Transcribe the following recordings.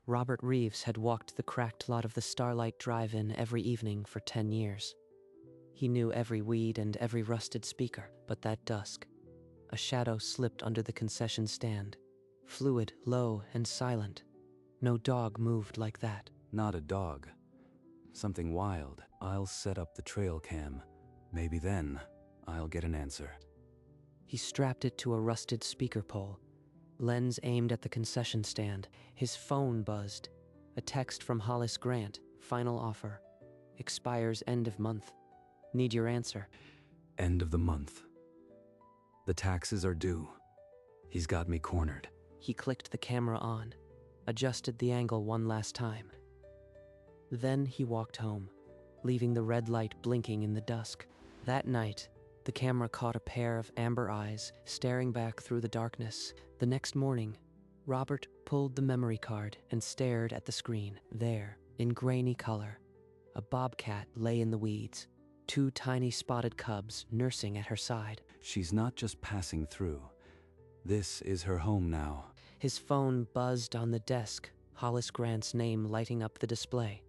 Robert Reeves had walked the cracked lot of the Starlight Drive-In every evening for 10 years. He knew every weed and every rusted speaker, but that dusk, a shadow slipped under the concession stand, fluid, low, and silent. No dog moved like that. Not a dog. Something wild. I'll set up the trail cam. Maybe then I'll get an answer. He strapped it to a rusted speaker pole, lens aimed at the concession stand. His phone buzzed. A text from Hollis Grant. Final offer. Expires end of month. Need your answer. End of the month. The taxes are due. He's got me cornered. He clicked the camera on, adjusted the angle one last time. Then he walked home, leaving the red light blinking in the dusk. That night, the camera caught a pair of amber eyes staring back through the darkness. The next morning, Robert pulled the memory card and stared at the screen. There, in grainy color, a bobcat lay in the weeds, 2 tiny spotted cubs nursing at her side. She's not just passing through. This is her home now. His phone buzzed on the desk, Hollis Grant's name lighting up the display.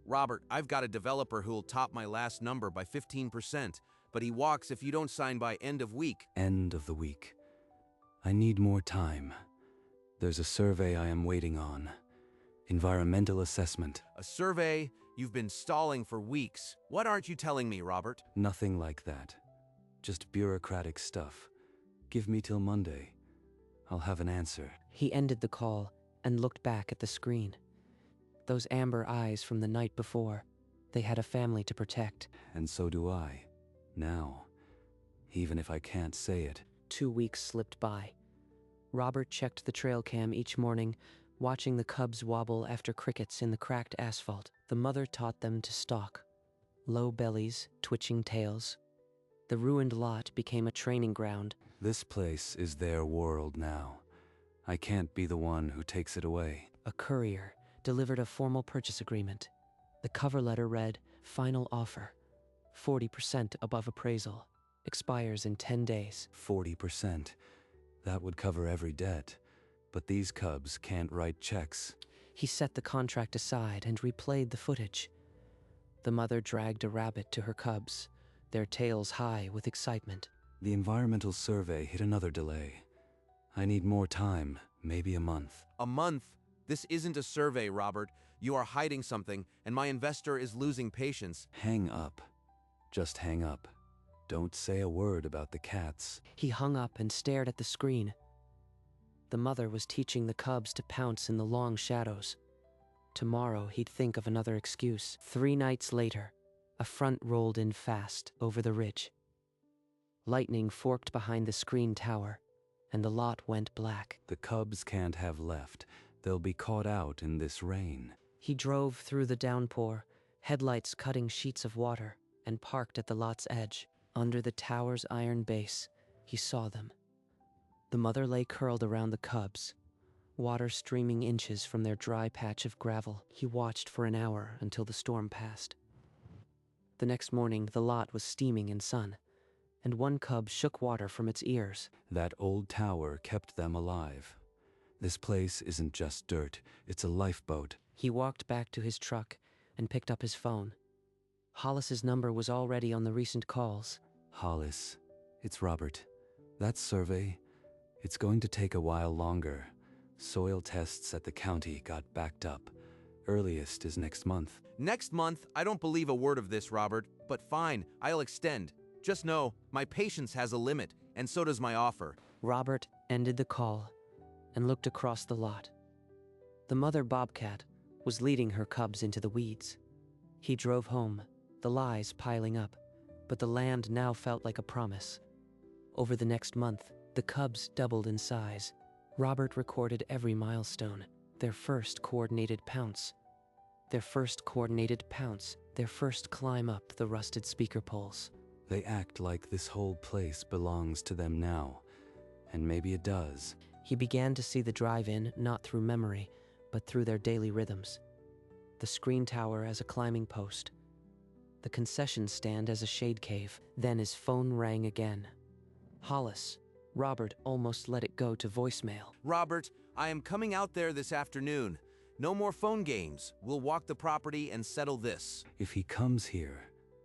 Robert, I've got a developer who'll top my last number by 15%, but he walks if you don't sign by end of week. End of the week. I need more time. There's a survey I am waiting on. Environmental assessment. A survey? You've been stalling for weeks. What aren't you telling me, Robert? Nothing like that. Just bureaucratic stuff. Give me till Monday. I'll have an answer. He ended the call and looked back at the screen. Those amber eyes from the night before. They had a family to protect. And so do I. Now. Even if I can't say it. 2 weeks slipped by. Robert checked the trail cam each morning, watching the cubs wobble after crickets in the cracked asphalt. The mother taught them to stalk. Low bellies, twitching tails. The ruined lot became a training ground. This place is their world now. I can't be the one who takes it away. A courier delivered a formal purchase agreement. The cover letter read, "Final offer. 40% above appraisal. Expires in 10 days. 40%. That would cover every debt. But these cubs can't write checks. He set the contract aside and replayed the footage. The mother dragged a rabbit to her cubs, their tails high with excitement. The environmental survey hit another delay. I need more time, maybe a month. A month? This isn't a survey, Robert. You are hiding something, and my investor is losing patience. Hang up. Just hang up. Don't say a word about the cats. He hung up and stared at the screen. The mother was teaching the cubs to pounce in the long shadows. Tomorrow he'd think of another excuse. 3 nights later, a front rolled in fast over the ridge. Lightning forked behind the screen tower, and the lot went black. The cubs can't have left. They'll be caught out in this rain. He drove through the downpour, headlights cutting sheets of water, and parked at the lot's edge. Under the tower's iron base, he saw them. The mother lay curled around the cubs, water streaming inches from their dry patch of gravel. He watched for an hour until the storm passed. The next morning, the lot was steaming in sun, and one cub shook water from its ears. That old tower kept them alive. This place isn't just dirt, it's a lifeboat. He walked back to his truck and picked up his phone. Hollis's number was already on the recent calls. Hollis, it's Robert. That survey, it's going to take a while longer. Soil tests at the county got backed up. Earliest is next month. Next month? I don't believe a word of this, Robert. But fine, I'll extend. Just know, my patience has a limit, and so does my offer. Robert ended the call and looked across the lot. The mother bobcat was leading her cubs into the weeds. He drove home, the lies piling up, but the land now felt like a promise. Over the next month, the cubs doubled in size. Robert recorded every milestone, their first coordinated pounce. Their first coordinated pounce, their first climb up the rusted speaker poles. They act like this whole place belongs to them now, and maybe it does. He began to see the drive-in not through memory, but through their daily rhythms. The screen tower as a climbing post. The concession stand as a shade cave. Then his phone rang again. Hollis. Robert almost let it go to voicemail. Robert, I am coming out there this afternoon. No more phone games. We'll walk the property and settle this. If he comes here,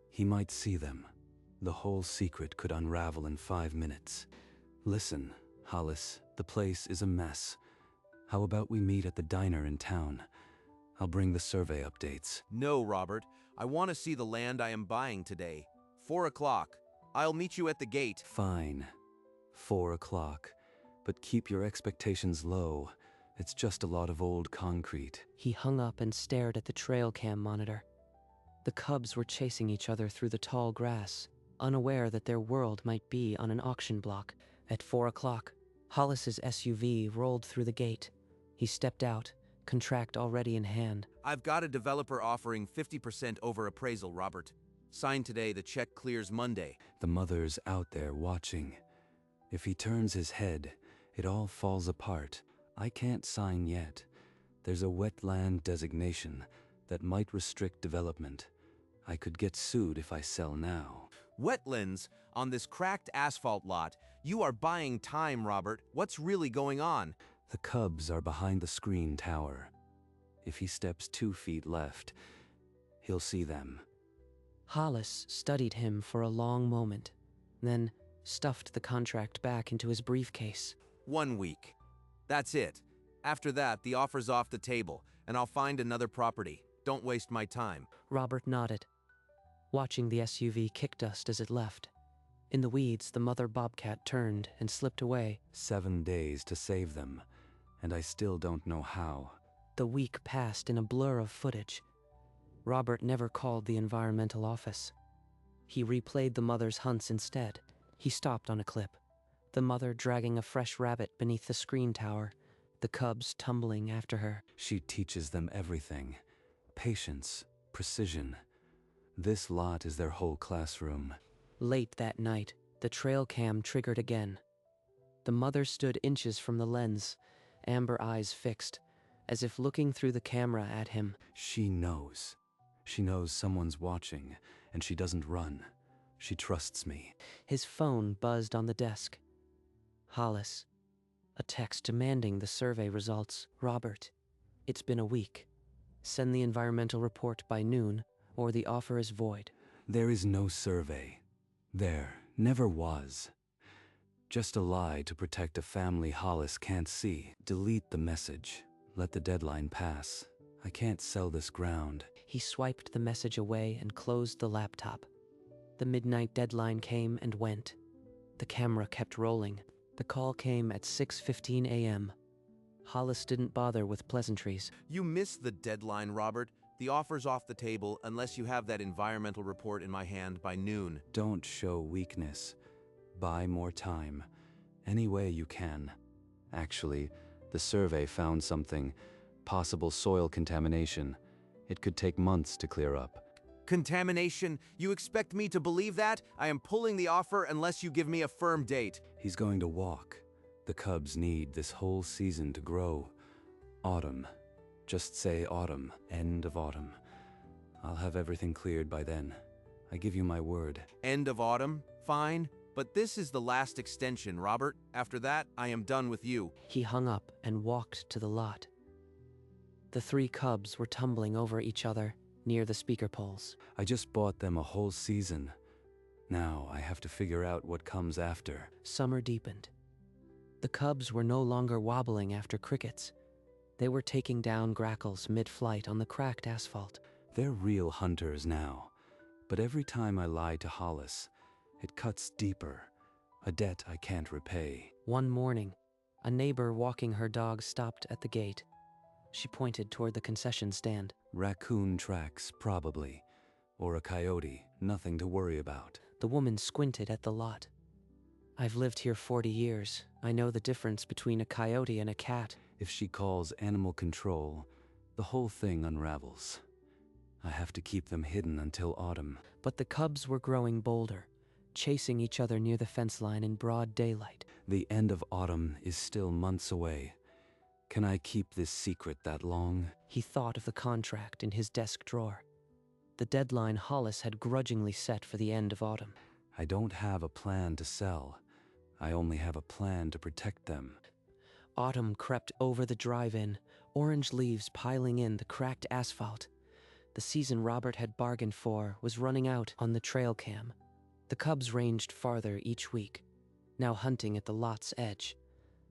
he might see them. The whole secret could unravel in 5 minutes. Listen, Hollis, the place is a mess. How about we meet at the diner in town? I'll bring the survey updates. No, Robert. I want to see the land I am buying today. 4 o'clock. I'll meet you at the gate. Fine. 4 o'clock. But keep your expectations low. It's just a lot of old concrete. He hung up and stared at the trail cam monitor. The cubs were chasing each other through the tall grass, unaware that their world might be on an auction block. At 4 o'clock, Hollis's SUV rolled through the gate. He stepped out, contract already in hand. I've got a developer offering 50% over appraisal, Robert. Sign today, the check clears Monday. The mother's out there watching. If he turns his head, it all falls apart. I can't sign yet. There's a wetland designation that might restrict development. I could get sued if I sell now. Wetlands? On this cracked asphalt lot? You are buying time, Robert. What's really going on? The cubs are behind the screen tower. If he steps 2 feet left, he'll see them. Hollis studied him for a long moment, then stuffed the contract back into his briefcase. 1 week. That's it. After that, the offer's off the table, and I'll find another property. Don't waste my time. Robert nodded, watching the SUV kick dust as it left. In the weeds, the mother Bobcat turned and slipped away. 7 days to save them, and I still don't know how. The week passed in a blur of footage. Robert never called the environmental office. He replayed the mother's hunts instead. He stopped on a clip, the mother dragging a fresh rabbit beneath the screen tower, the cubs tumbling after her. She teaches them everything. Patience, precision. This lot is their whole classroom. Late that night, the trail cam triggered again. The mother stood inches from the lens, amber eyes fixed, as if looking through the camera at him. She knows. She knows someone's watching, and she doesn't run. She trusts me. His phone buzzed on the desk. Hollis. A text demanding the survey results. Robert, it's been a week. Send the environmental report by noon, or the offer is void. There is no survey. There never was. Just a lie to protect a family Hollis can't see. Delete the message. Let the deadline pass. I can't sell this ground. He swiped the message away and closed the laptop. The midnight deadline came and went. The camera kept rolling. The call came at 6:15 a.m. Hollis didn't bother with pleasantries. You missed the deadline, Robert. The offer's off the table unless you have that environmental report in my hand by noon. Don't show weakness. Buy more time. Any way you can. Actually, the survey found something. Possible soil contamination. It could take months to clear up. Contamination? You expect me to believe that? I am pulling the offer unless you give me a firm date. He's going to walk. The cubs need this whole season to grow. Autumn. Just say autumn. End of autumn. I'll have everything cleared by then. I give you my word. End of autumn? Fine. But this is the last extension, Robert. After that, I am done with you. He hung up and walked to the lot. The 3 cubs were tumbling over each other near the speaker poles. I just bought them a whole season. Now I have to figure out what comes after. Summer deepened. The cubs were no longer wobbling after crickets. They were taking down grackles mid-flight on the cracked asphalt. They're real hunters now. But every time I lie to Hollis, it cuts deeper. A debt I can't repay. One morning, a neighbor walking her dog stopped at the gate. She pointed toward the concession stand. Raccoon tracks, probably. Or a coyote, nothing to worry about. The woman squinted at the lot. I've lived here 40 years. I know the difference between a coyote and a cat. If she calls animal control, the whole thing unravels. I have to keep them hidden until autumn. But the cubs were growing bolder, chasing each other near the fence line in broad daylight. The end of autumn is still months away. Can I keep this secret that long? He thought of the contract in his desk drawer. The deadline Hollis had grudgingly set for the end of autumn. I don't have a plan to sell. I only have a plan to protect them. Autumn crept over the drive-in, orange leaves piling in the cracked asphalt. The season Robert had bargained for was running out on the trail cam. The cubs ranged farther each week, now hunting at the lot's edge,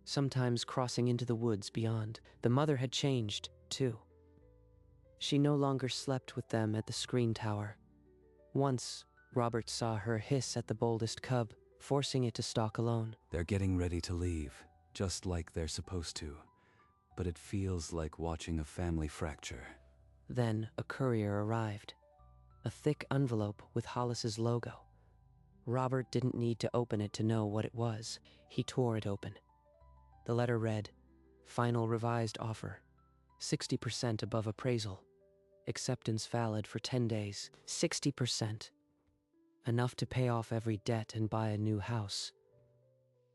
sometimes crossing into the woods beyond. The mother had changed, too. She no longer slept with them at the screen tower. Once, Robert saw her hiss at the boldest cub, forcing it to stalk alone. They're getting ready to leave, just like they're supposed to. But it feels like watching a family fracture. Then a courier arrived. A thick envelope with Hollis's logo. Robert didn't need to open it to know what it was. He tore it open. The letter read, "Final revised offer. 60% above appraisal. Acceptance valid for 10 days. 60%. Enough to pay off every debt and buy a new house.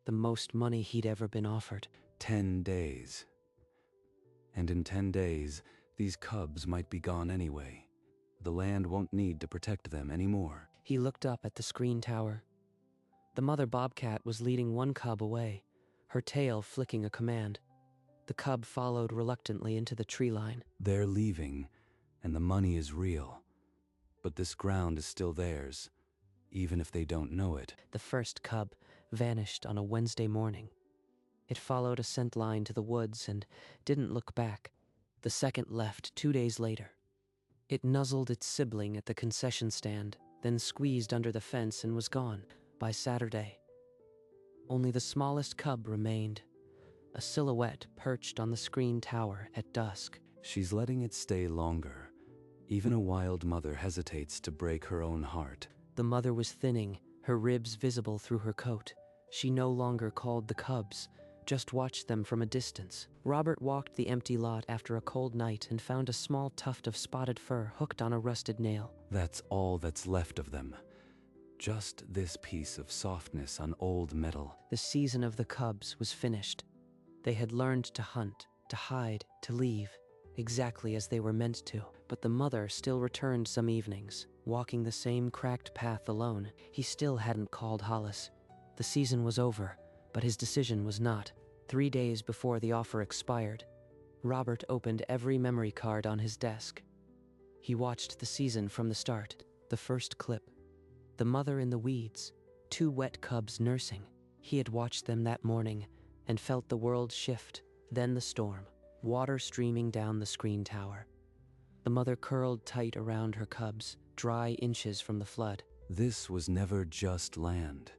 The most money he'd ever been offered. 10 days. And in 10 days, these cubs might be gone anyway. The land won't need to protect them anymore. He looked up at the screen tower. The mother bobcat was leading one cub away, her tail flicking a command. The cub followed reluctantly into the tree line. They're leaving, and the money is real. But this ground is still theirs, even if they don't know it. The first cub vanished on a Wednesday morning. It followed a scent line to the woods and didn't look back. The second left 2 days later. It nuzzled its sibling at the concession stand, then squeezed under the fence and was gone by Saturday. Only the smallest cub remained, a silhouette perched on the screen tower at dusk. She's letting it stay longer. Even a wild mother hesitates to break her own heart. The mother was thinning, her ribs visible through her coat. She no longer called the cubs, just watched them from a distance. Robert walked the empty lot after a cold night and found a small tuft of spotted fur hooked on a rusted nail. That's all that's left of them. Just this piece of softness on old metal. The season of the cubs was finished. They had learned to hunt, to hide, to leave, exactly as they were meant to. But the mother still returned some evenings, walking the same cracked path alone. He still hadn't called Hollis. The season was over, but his decision was not. 3 days before the offer expired, Robert opened every memory card on his desk. He watched the season from the start. The first clip. The mother in the weeds, 2 wet cubs nursing. He had watched them that morning and felt the world shift. Then the storm, water streaming down the screen tower. The mother curled tight around her cubs, dry inches from the flood. This was never just land.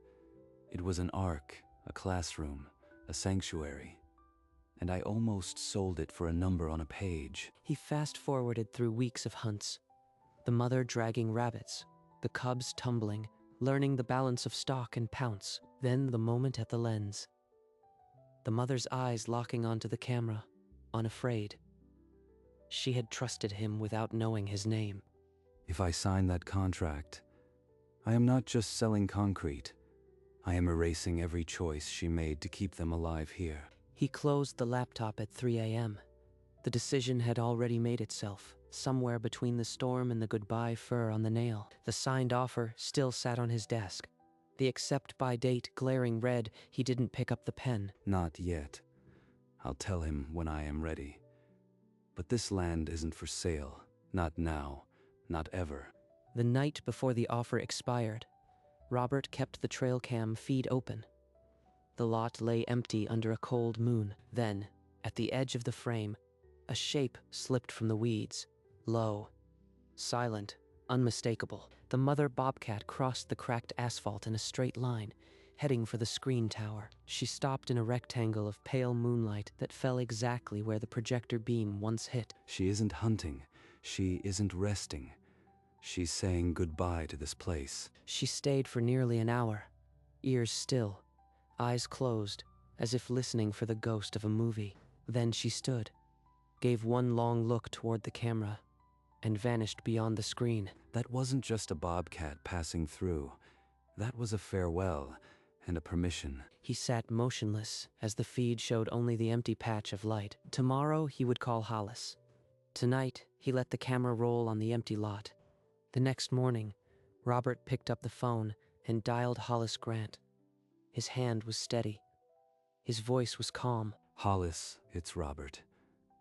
It was an ark, a classroom, a sanctuary. And I almost sold it for a number on a page. He fast-forwarded through weeks of hunts. The mother dragging rabbits, the cubs tumbling, learning the balance of stalk and pounce. Then the moment at the lens. The mother's eyes locking onto the camera, unafraid. She had trusted him without knowing his name. If I sign that contract, I am not just selling concrete. I am erasing every choice she made to keep them alive here. He closed the laptop at 3 a.m. The decision had already made itself, somewhere between the storm and the goodbye fur on the nail. The signed offer still sat on his desk. The accept by date glaring red. He didn't pick up the pen. Not yet. I'll tell him when I am ready. But this land isn't for sale. Not now. Not ever. The night before the offer expired, Robert kept the trail cam feed open. The lot lay empty under a cold moon. Then, at the edge of the frame, a shape slipped from the weeds. Low, silent, unmistakable. The mother bobcat crossed the cracked asphalt in a straight line, heading for the screen tower. She stopped in a rectangle of pale moonlight that fell exactly where the projector beam once hit. She isn't hunting. She isn't resting. She's saying goodbye to this place. She stayed for nearly an hour, ears still, eyes closed, as if listening for the ghost of a movie. Then she stood, gave one long look toward the camera, and vanished beyond the screen. That wasn't just a bobcat passing through. That was a farewell and a permission. He sat motionless as the feed showed only the empty patch of light. Tomorrow he would call Hollis. Tonight he let the camera roll on the empty lot. The next morning, Robert picked up the phone and dialed Hollis Grant. His hand was steady. His voice was calm. Hollis, it's Robert.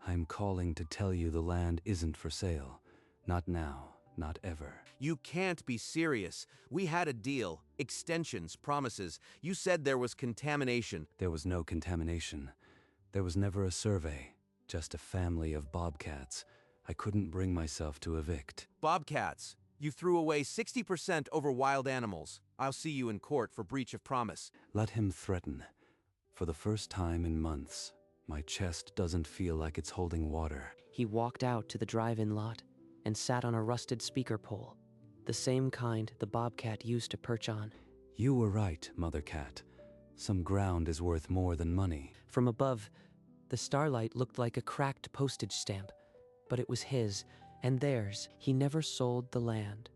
I'm calling to tell you the land isn't for sale. Not now, not ever. You can't be serious. We had a deal. Extensions, promises. You said there was contamination. There was no contamination. There was never a survey. Just a family of bobcats. I couldn't bring myself to evict. Bobcats. You threw away 60% over wild animals. I'll see you in court for breach of promise. Let him threaten. For the first time in months, my chest doesn't feel like it's holding water. He walked out to the drive-in lot and sat on a rusted speaker pole, the same kind the bobcat used to perch on. You were right, Mother Cat. Some ground is worth more than money. From above, the starlight looked like a cracked postage stamp, but it was his and theirs. He never sold the land.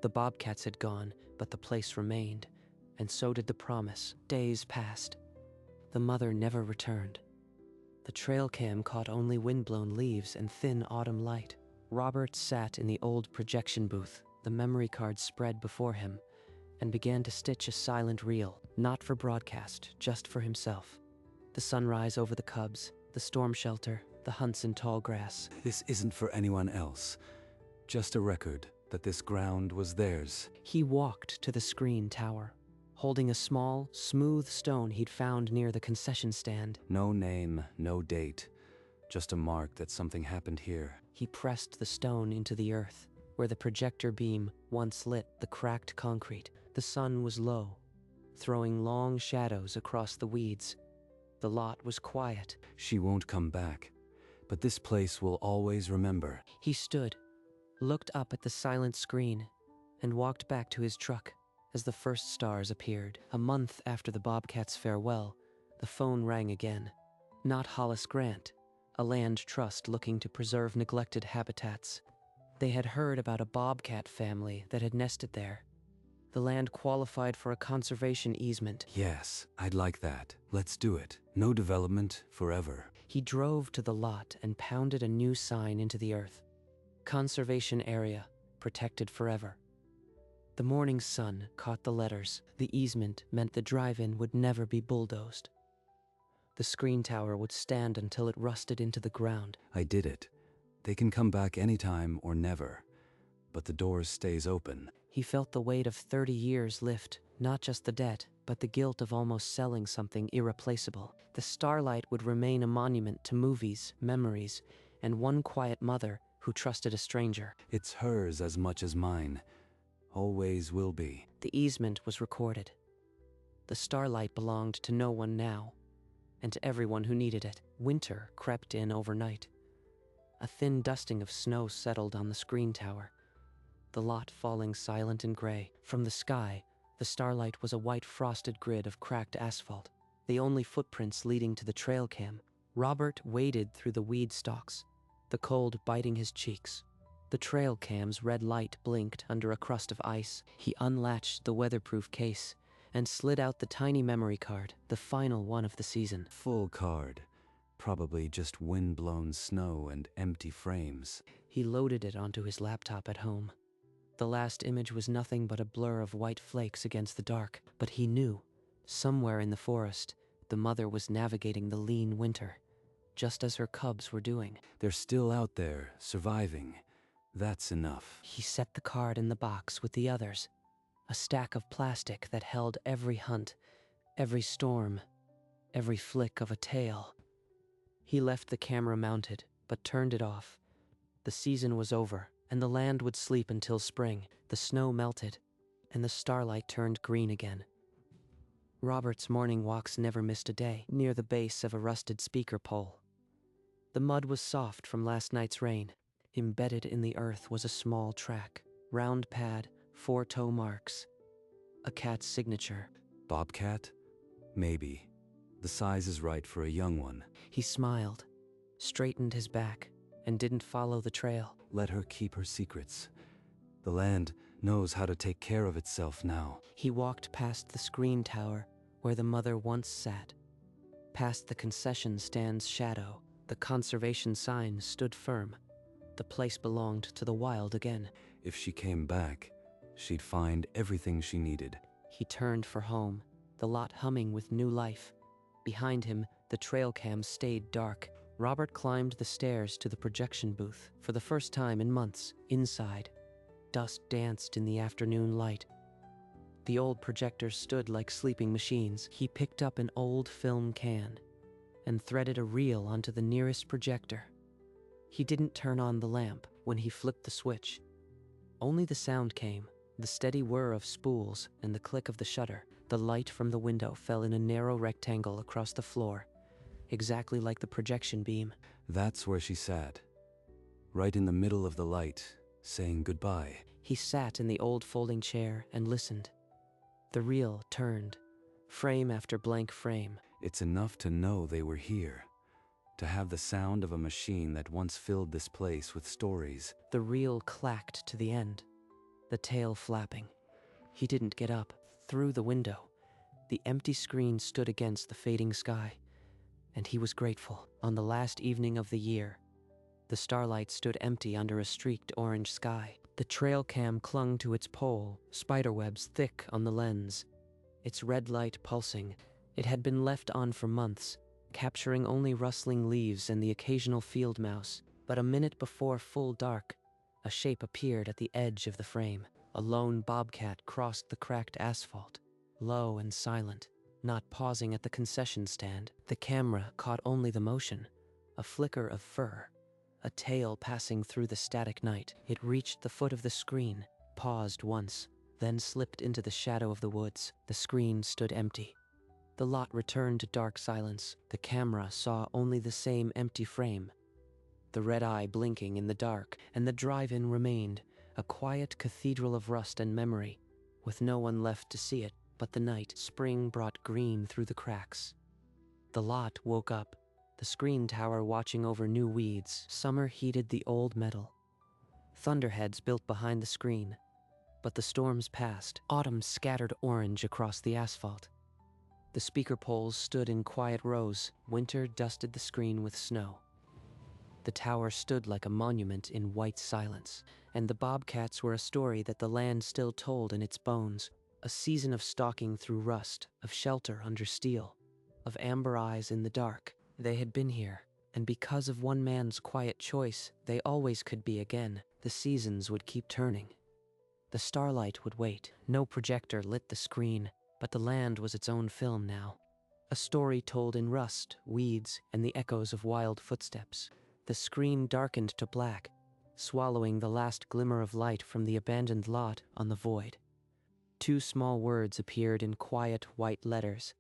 The bobcats had gone, but the place remained, and so did the promise. Days passed. The mother never returned. The trail cam caught only windblown leaves and thin autumn light. Robert sat in the old projection booth, the memory card spread before him, and began to stitch a silent reel, not for broadcast, just for himself. The sunrise over the cubs, the storm shelter, the hunts in tall grass. This isn't for anyone else. Just a record that this ground was theirs. He walked to the screen tower, holding a small, smooth stone he'd found near the concession stand. No name, no date. Just a mark that something happened here. He pressed the stone into the earth, where the projector beam once lit the cracked concrete. The sun was low, throwing long shadows across the weeds. The lot was quiet. She won't come back, but this place will always remember. He stood, looked up at the silent screen, and walked back to his truck as the first stars appeared. A month after the bobcat's farewell, the phone rang again. Not Hollis Grant, a land trust looking to preserve neglected habitats. They had heard about a bobcat family that had nested there. The land qualified for a conservation easement. Yes, I'd like that. Let's do it. No development forever. He drove to the lot and pounded a new sign into the earth. Conservation area, protected forever. The morning sun caught the letters. The easement meant the drive-in would never be bulldozed. The screen tower would stand until it rusted into the ground. I did it. They can come back anytime or never, but the door stays open. He felt the weight of 30 years lift, not just the debt, but the guilt of almost selling something irreplaceable. The starlight would remain a monument to movies, memories, and one quiet mother who trusted a stranger. It's hers as much as mine. Always will be. The easement was recorded. The starlight belonged to no one now, and to everyone who needed it. Winter crept in overnight. A thin dusting of snow settled on the screen tower, the lot falling silent and gray. From the sky, the starlight was a white frosted grid of cracked asphalt, the only footprints leading to the trail cam. Robert waded through the weed stalks, the cold biting his cheeks. The trail cam's red light blinked under a crust of ice. He unlatched the weatherproof case and slid out the tiny memory card, the final one of the season. Full card. Probably just wind-blown snow and empty frames. He loaded it onto his laptop at home. The last image was nothing but a blur of white flakes against the dark, but he knew, somewhere in the forest, the mother was navigating the lean winter, just as her cubs were doing. They're still out there, surviving. That's enough. He set the card in the box with the others, a stack of plastic that held every hunt, every storm, every flick of a tail. He left the camera mounted, but turned it off. The season was over, and the land would sleep until spring. The snow melted, and the starlight turned green again. Robert's morning walks never missed a day, near the base of a rusted speaker pole. The mud was soft from last night's rain. Embedded in the earth was a small track, round pad, 4 toe marks, a cat's signature. Bobcat? Maybe. The size is right for a young one. He smiled, straightened his back, and didn't follow the trail. Let her keep her secrets. The land knows how to take care of itself now. He walked past the screen tower where the mother once sat, past the concession stand's shadow. The conservation sign stood firm. The place belonged to the wild again. If she came back, she'd find everything she needed. He turned for home, the lot humming with new life. Behind him, the trail cam stayed dark, Robert climbed the stairs to the projection booth. For the first time in months, inside, dust danced in the afternoon light. The old projectors stood like sleeping machines. He picked up an old film can and threaded a reel onto the nearest projector. He didn't turn on the lamp when he flipped the switch. Only the sound came, the steady whir of spools and the click of the shutter. The light from the window fell in a narrow rectangle across the floor, exactly like the projection beam. That's where she sat, right in the middle of the light, saying goodbye. He sat in the old folding chair and listened. The reel turned, frame after blank frame. It's enough to know they were here, to have the sound of a machine that once filled this place with stories. The reel clacked to the end, the tail flapping. He didn't get up. Through the window, the empty screen stood against the fading sky, and he was grateful. On the last evening of the year, the starlight stood empty under a streaked orange sky. The trail cam clung to its pole, spiderwebs thick on the lens, its red light pulsing. It had been left on for months, capturing only rustling leaves and the occasional field mouse. But a minute before full dark, a shape appeared at the edge of the frame. A lone bobcat crossed the cracked asphalt, low and silent, not pausing at the concession stand. The camera caught only the motion, a flicker of fur, a tail passing through the static night. It reached the foot of the screen, paused once, then slipped into the shadow of the woods. The screen stood empty. The lot returned to dark silence. The camera saw only the same empty frame, the red eye blinking in the dark, and the drive-in remained, a quiet cathedral of rust and memory, with no one left to see it. But the night, spring brought green through the cracks. The lot woke up, the screen tower watching over new weeds. Summer heated the old metal. Thunderheads built behind the screen. But the storms passed. Autumn scattered orange across the asphalt. The speaker poles stood in quiet rows. Winter dusted the screen with snow. The tower stood like a monument in white silence, and the bobcats were a story that the land still told in its bones. A season of stalking through rust, of shelter under steel, of amber eyes in the dark. They had been here, and because of one man's quiet choice, they always could be again. The seasons would keep turning. The starlight would wait. No projector lit the screen, but the land was its own film now. A story told in rust, weeds, and the echoes of wild footsteps. The screen darkened to black, swallowing the last glimmer of light from the abandoned lot on the void. Two small words appeared in quiet white letters.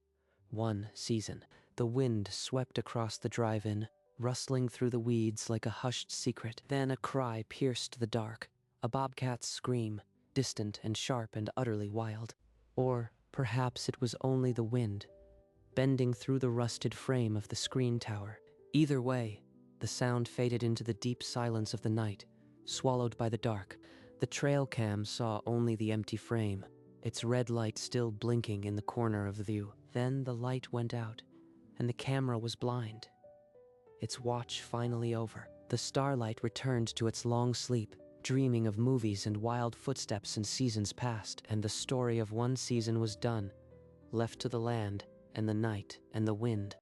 One season. The wind swept across the drive-in, rustling through the weeds like a hushed secret. Then a cry pierced the dark, a bobcat's scream, distant and sharp and utterly wild. Or perhaps it was only the wind, bending through the rusted frame of the screen tower. Either way, the sound faded into the deep silence of the night, swallowed by the dark. The trail cam saw only the empty frame, its red light still blinking in the corner of view. Then the light went out, and the camera was blind. Its watch finally over. The starlight returned to its long sleep, dreaming of movies and wild footsteps in seasons past. And the story of one season was done, left to the land and the night and the wind.